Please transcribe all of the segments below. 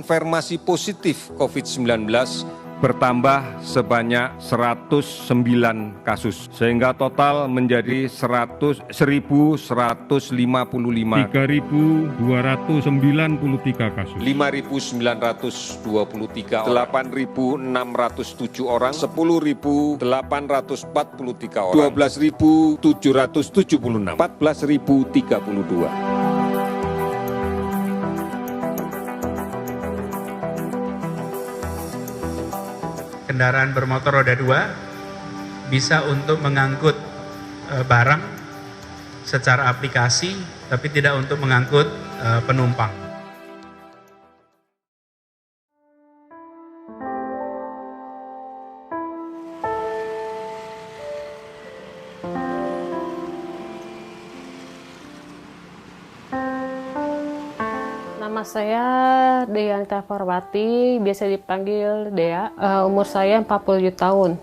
konfirmasi positif COVID-19 bertambah sebanyak 109 kasus, sehingga total menjadi 1.155, 3.293 kasus, 5.923 orang, 8.607 orang, 10.843 orang, 12.776, 14.032. Kendaraan bermotor roda 2 bisa untuk mengangkut barang secara aplikasi, tapi tidak untuk mengangkut penumpang. Nama saya Deyanita Farwati, biasa dipanggil Dea. Umur saya 47 tahun.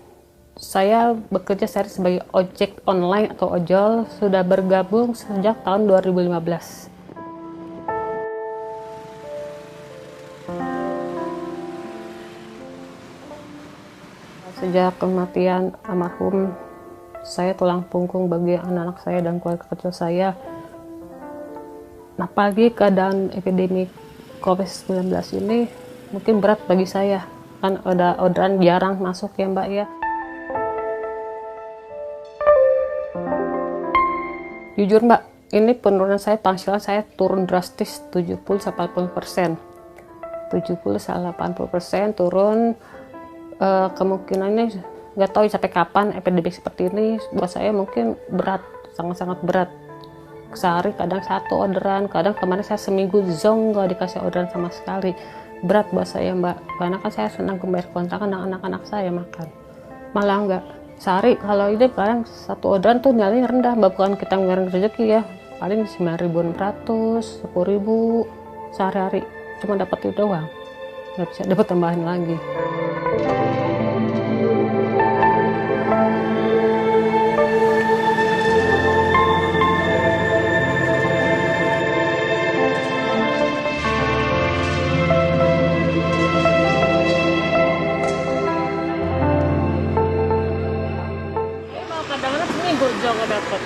Saya bekerja sehari sebagai ojek online atau ojol, sudah bergabung sejak tahun 2015. Sejak kematian almarhum, saya tulang punggung bagi anak-anak saya dan keluarga kecil saya. Apalagi keadaan epidemi COVID-19 ini mungkin berat bagi saya, kan ada orderan jarang masuk ya Mbak ya. Jujur Mbak, ini penurunan saya, penghasilan saya turun drastis 70-80%. 70-80% turun, kemungkinannya nggak tahu sampai kapan epidemi seperti ini. Buat saya mungkin berat, sangat-sangat berat. Sehari kadang satu orderan, kadang kemarin saya seminggu zong nggak dikasih orderan sama sekali. Berat buat saya Mbak, karena kan saya senang bayar kontrakan dan anak-anak saya makan. Malah nggak, sehari kalau ini kadang satu orderan tuh nilainya rendah Mbak, bukan kita ngeluarin rezeki ya. Paling 9.400, 10.000 sehari-hari, cuma dapat itu doang, nggak bisa dapat tambahan lagi. Kadang-kadang seminggu juga nggak dapat.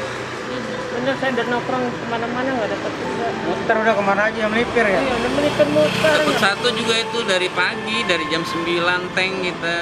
Bener, saya udah nongkrong kemana-mana nggak dapat juga. Muter udah kemana aja, melipir ya? Iya, udah melipir muter. Dapat satu juga itu dari pagi, dari jam 9 tank kita.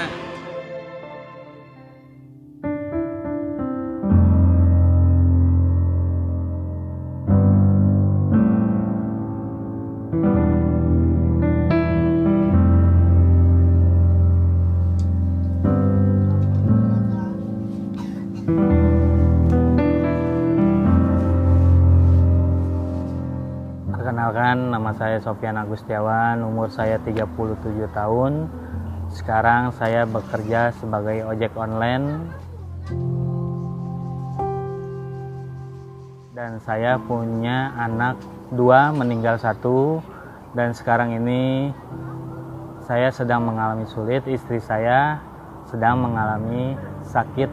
Perkenalkan, nama saya Sofyan Agustiawan, umur saya 37 tahun. Sekarang saya bekerja sebagai ojek online. Dan saya punya anak 2, meninggal 1. Dan sekarang ini saya sedang mengalami sulit, istri saya sedang mengalami sakit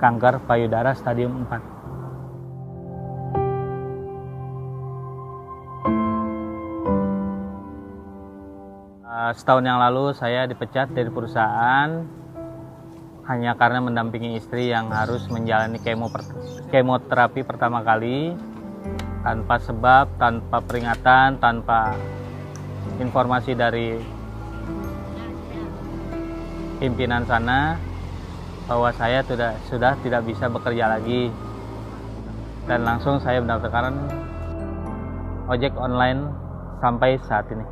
kanker payudara stadium 4. Setahun yang lalu saya dipecat dari perusahaan hanya karena mendampingi istri yang harus menjalani kemoterapi pertama kali tanpa sebab, tanpa peringatan, tanpa informasi dari pimpinan sana bahwa saya sudah tidak bisa bekerja lagi, dan langsung saya mendaftarkan ojek online sampai saat ini.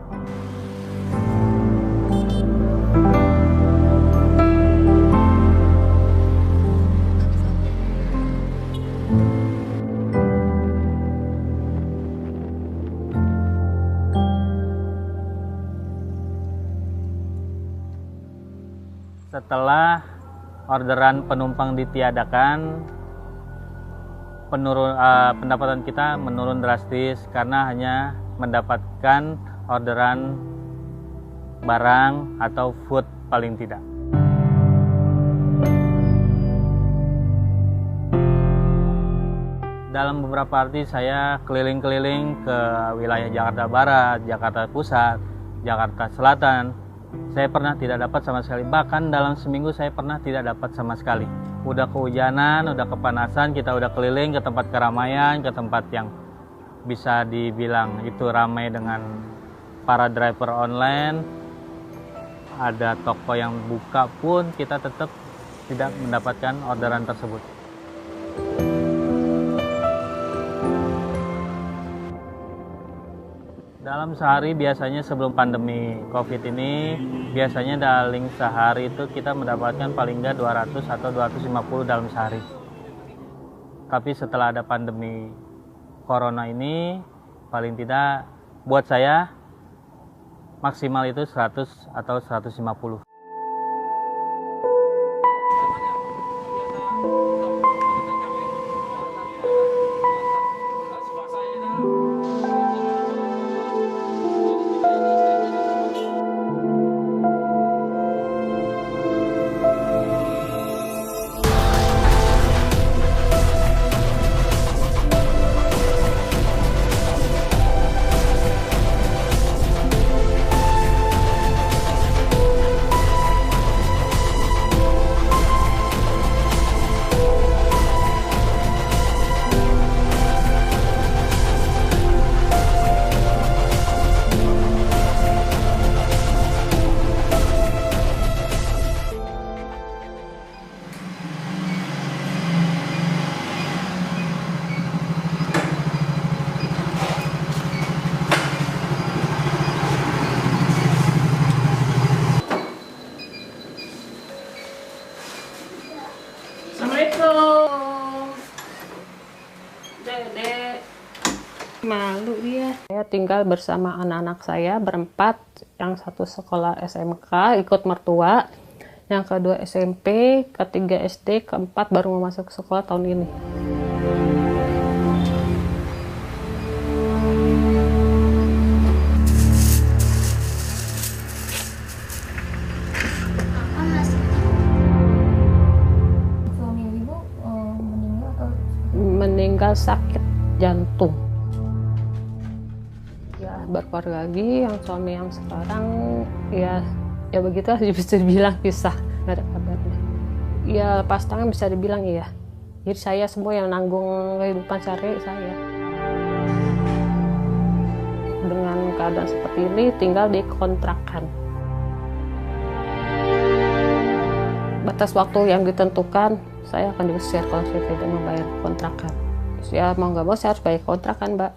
Setelah orderan penumpang ditiadakan, pendapatan kita menurun drastis karena hanya mendapatkan orderan barang atau food paling tidak. Dalam beberapa arti saya keliling-keliling ke wilayah Jakarta Barat, Jakarta Pusat, Jakarta Selatan, saya pernah tidak dapat sama sekali. Bahkan dalam seminggu saya pernah tidak dapat sama sekali. Udah kehujanan, udah kepanasan, kita udah keliling ke tempat keramaian, ke tempat yang bisa dibilang itu ramai dengan para driver online. Ada toko yang buka pun kita tetap tidak mendapatkan orderan tersebut. Dalam sehari biasanya sebelum pandemi COVID ini, biasanya dalam sehari itu kita mendapatkan paling nggak 200 atau 250 dalam sehari. Tapi setelah ada pandemi Corona ini, paling tidak buat saya maksimal itu 100 atau 150. Assalamualaikum. Dede. Malu dia. Saya tinggal bersama anak-anak saya berempat. Yang satu sekolah SMK, ikut mertua. Yang kedua SMP, ketiga SD, keempat baru mau masuk sekolah tahun ini. Meninggal sakit jantung. Ya berkeluarga lagi, yang suami yang sekarang ya begitu bisa dibilang pisah, nggak ada kabarnya. Ya lepas tangan bisa dibilang iya. Jadi saya semua yang nanggung kehidupan sehari saya. Dengan keadaan seperti ini tinggal di kontrakan. Batas waktu yang ditentukan saya akan diusir kalau saya tidak membayar kontrakan. Ya mau nggak mau saya harus bayar kontrakan, Mbak.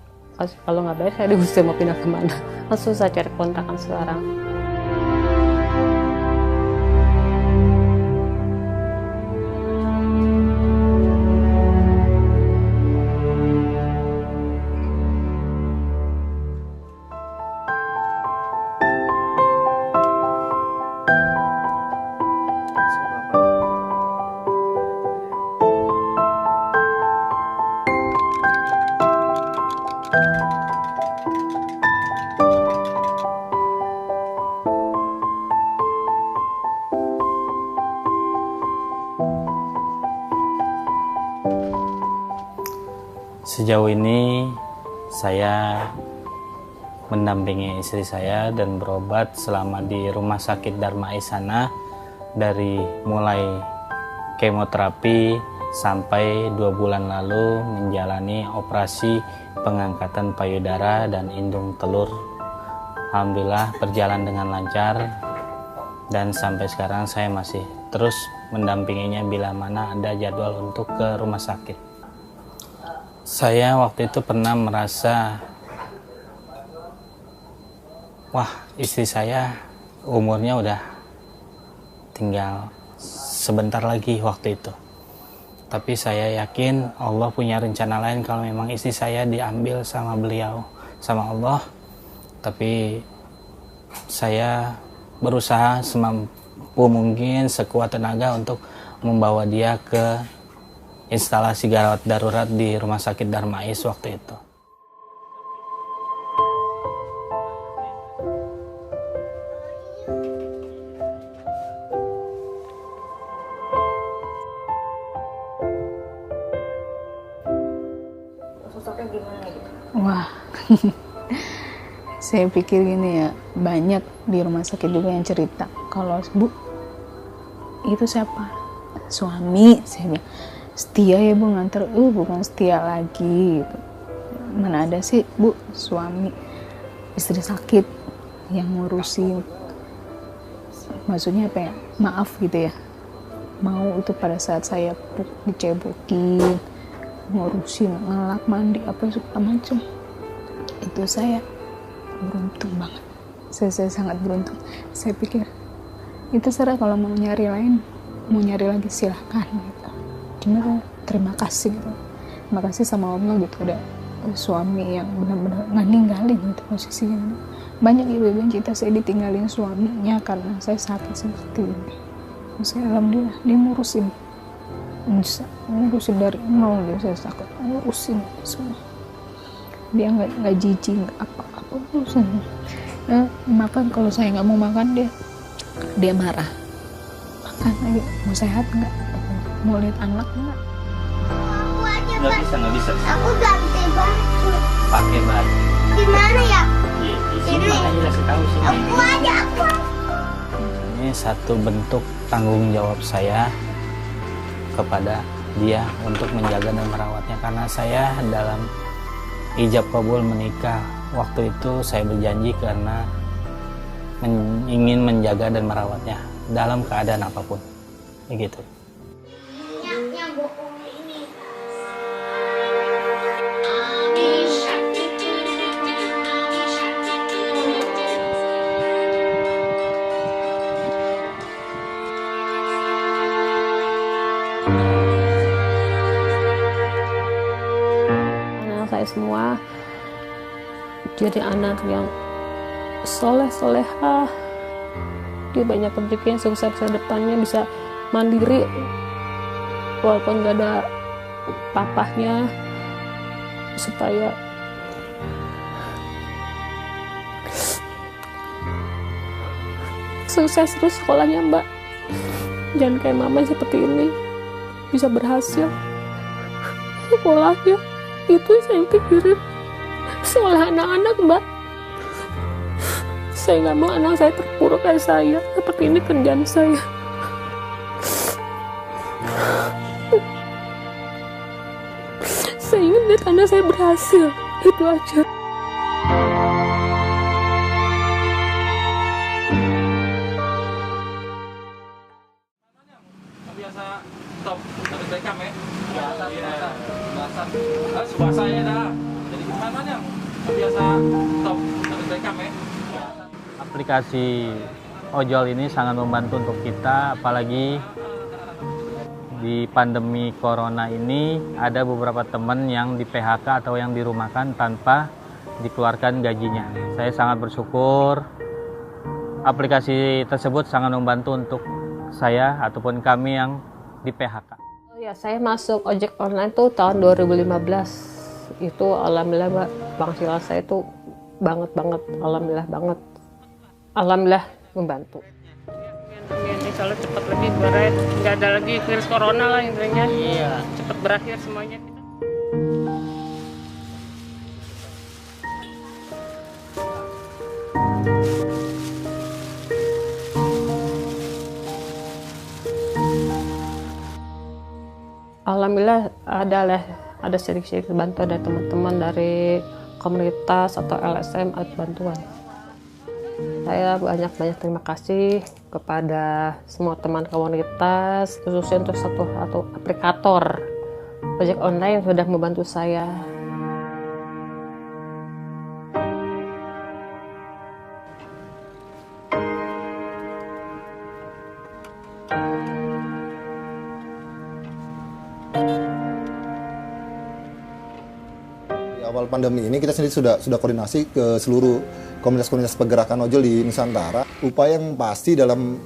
Kalau nggak bayar saya diusir mau pindah kemana. Langsung saya cari kontrakan sekarang. Sejauh ini saya mendampingi istri saya dan berobat selama di Rumah Sakit Darmais sana, dari mulai kemoterapi sampai 2 bulan lalu menjalani operasi pengangkatan payudara dan indung telur. Alhamdulillah berjalan dengan lancar dan sampai sekarang saya masih terus mendampinginya bila mana ada jadwal untuk ke rumah sakit. Saya waktu itu pernah merasa, wah istri saya umurnya udah tinggal sebentar lagi waktu itu. Tapi saya yakin Allah punya rencana lain kalau memang istri saya diambil sama beliau, sama Allah. Tapi saya berusaha semampu mungkin, sekuat tenaga untuk membawa dia ke instalasi gawat darurat di Rumah Sakit Darmais waktu itu. Sosoknya gimana gitu? Wah, Saya pikir gini ya, banyak di rumah sakit juga yang cerita, kalau Bu, itu siapa? Suami, saya bilang. Setia ya Bu nganter, bukan setia lagi gitu. Mana ada sih Bu, suami, istri sakit yang ngurusin. Maksudnya apa ya, maaf gitu ya, mau itu pada saat saya dicebokin, ngurusin, ngelap, mandi, apa segala macam. Itu saya beruntung banget. Saya sangat beruntung. Saya pikir itu serah, kalau mau nyari lain, mau nyari lagi silahkan gitu. Cuma terima kasih gitu. Terima kasih sama Allah gitu, ada suami yang benar-benar nggak ninggalin gitu posisinya. Banyak ibu-ibu yang cerita saya ditinggalin suaminya karena saya sakit seperti ini. Saya alhamdulillah dia ngurusin dari nol, dia saya sakit ngurusin semua. Dia nggak jijik, nggak apa-apa urusan. Makan kalau saya nggak mau makan, dia marah. Makan ayo, mau sehat nggak, mau lihat anak nggak. Nggak bisa. Aku ganti baju. Pakai baju. Di mana ya? Di sini makanya kasih tahu sini. Aku. Ini satu bentuk tanggung jawab saya kepada dia untuk menjaga dan merawatnya, karena saya dalam ijab kabul menikah waktu itu saya berjanji karena ingin menjaga dan merawatnya dalam keadaan apapun, begitu. Yang bohong ini. Anak saya semua jadi anak yang soleh-solehah. Dia banyak rezeki yang sukses ke depannya, bisa mandiri walaupun gak ada papahnya, supaya sukses terus sekolahnya Mbak. Jangan kayak mama seperti ini, bisa berhasil sekolahnya. Itu saya pikirin sekolah anak-anak Mbak. Saya nggak mau anak saya terpuruk kayak saya. Seperti ini kerjaan saya. Saya ingin lihat anak saya berhasil. Itu aja. Biasa top habis rekam ya. Biasa saya dah. Jadi gimana yang biasa top habis rekam ya. Aplikasi ojol ini sangat membantu untuk kita, apalagi di pandemi corona ini ada beberapa teman yang di PHK atau yang dirumahkan tanpa dikeluarkan gajinya. Saya sangat bersyukur aplikasi tersebut sangat membantu untuk saya ataupun kami yang di PHK. Ya, saya masuk ojek online tuh tahun 2015. Itu alhamdulillah Mbak, penghasilan saya tuh banget, alhamdulillah banget. Alhamdulillah membantu. Insya Allah cepat lebih beres, nggak ada lagi virus corona lah intinya. Iya. Cepat berakhir semuanya. Alhamdulillah ada sedikit bantuan dari teman-teman dari komunitas atau LSM atau bantuan. Saya banyak terima kasih kepada semua teman komunitas, khususnya untuk satu aplikator ojek online yang sudah membantu saya. Di awal pandemi ini kita sendiri sudah koordinasi ke seluruh komunitas-komunitas pergerakan ojol di Nusantara. Upaya yang pasti dalam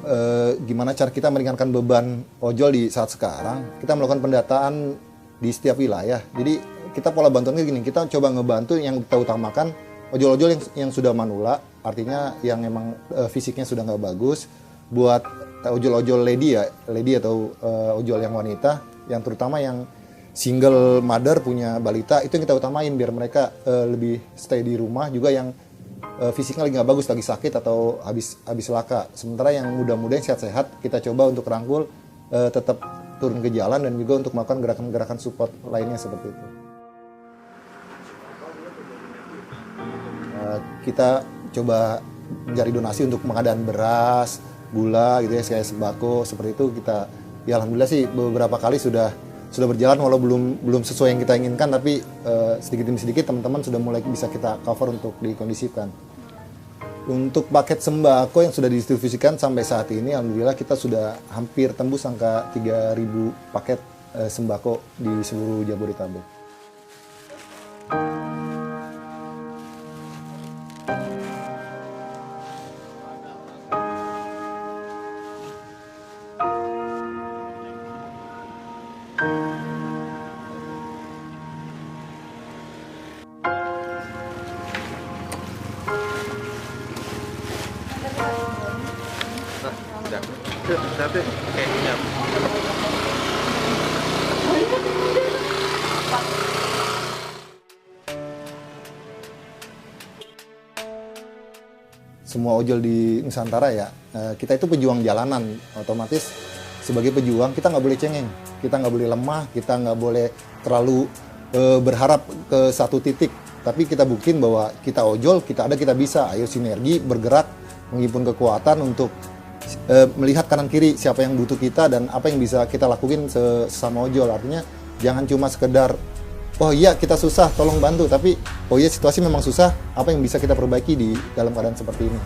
gimana cara kita meringankan beban ojol di saat sekarang, kita melakukan pendataan di setiap wilayah. Jadi kita pola bantuannya gini, kita coba ngebantu yang kita utamakan ojol-ojol yang sudah manula, artinya yang emang fisiknya sudah nggak bagus. Buat ojol-ojol lady atau ojol yang wanita, yang terutama yang single mother punya balita, itu yang kita utamain biar mereka lebih stay di rumah. Juga yang fisiknya lagi nggak bagus, lagi sakit atau habis laka. Sementara yang muda-muda yang sehat-sehat kita coba untuk rangkul tetap turun ke jalan dan juga untuk melakukan gerakan-gerakan support lainnya seperti itu. Kita coba mencari donasi untuk pengadaan beras, gula gitu ya, kayak sembako seperti itu. Kita ya alhamdulillah sih beberapa kali sudah berjalan, walau belum sesuai yang kita inginkan, tapi sedikit demi sedikit teman-teman sudah mulai bisa kita cover untuk dikondisikan. Untuk paket sembako yang sudah didistribusikan sampai saat ini, alhamdulillah kita sudah hampir tembus angka 3.000 paket sembako di seluruh Jabodetabek. Semua ojol di Nusantara ya, kita itu pejuang jalanan, otomatis sebagai pejuang kita nggak boleh cengeng, kita nggak boleh lemah, kita nggak boleh terlalu berharap ke satu titik, tapi kita buktiin bahwa kita ojol, kita ada, kita bisa, ayo sinergi, bergerak, menghimpun kekuatan untuk melihat kanan kiri siapa yang butuh kita dan apa yang bisa kita lakuin sesama ojol. Artinya jangan cuma sekedar oh iya kita susah tolong bantu, tapi oh iya situasi memang susah, apa yang bisa kita perbaiki di dalam keadaan seperti ini.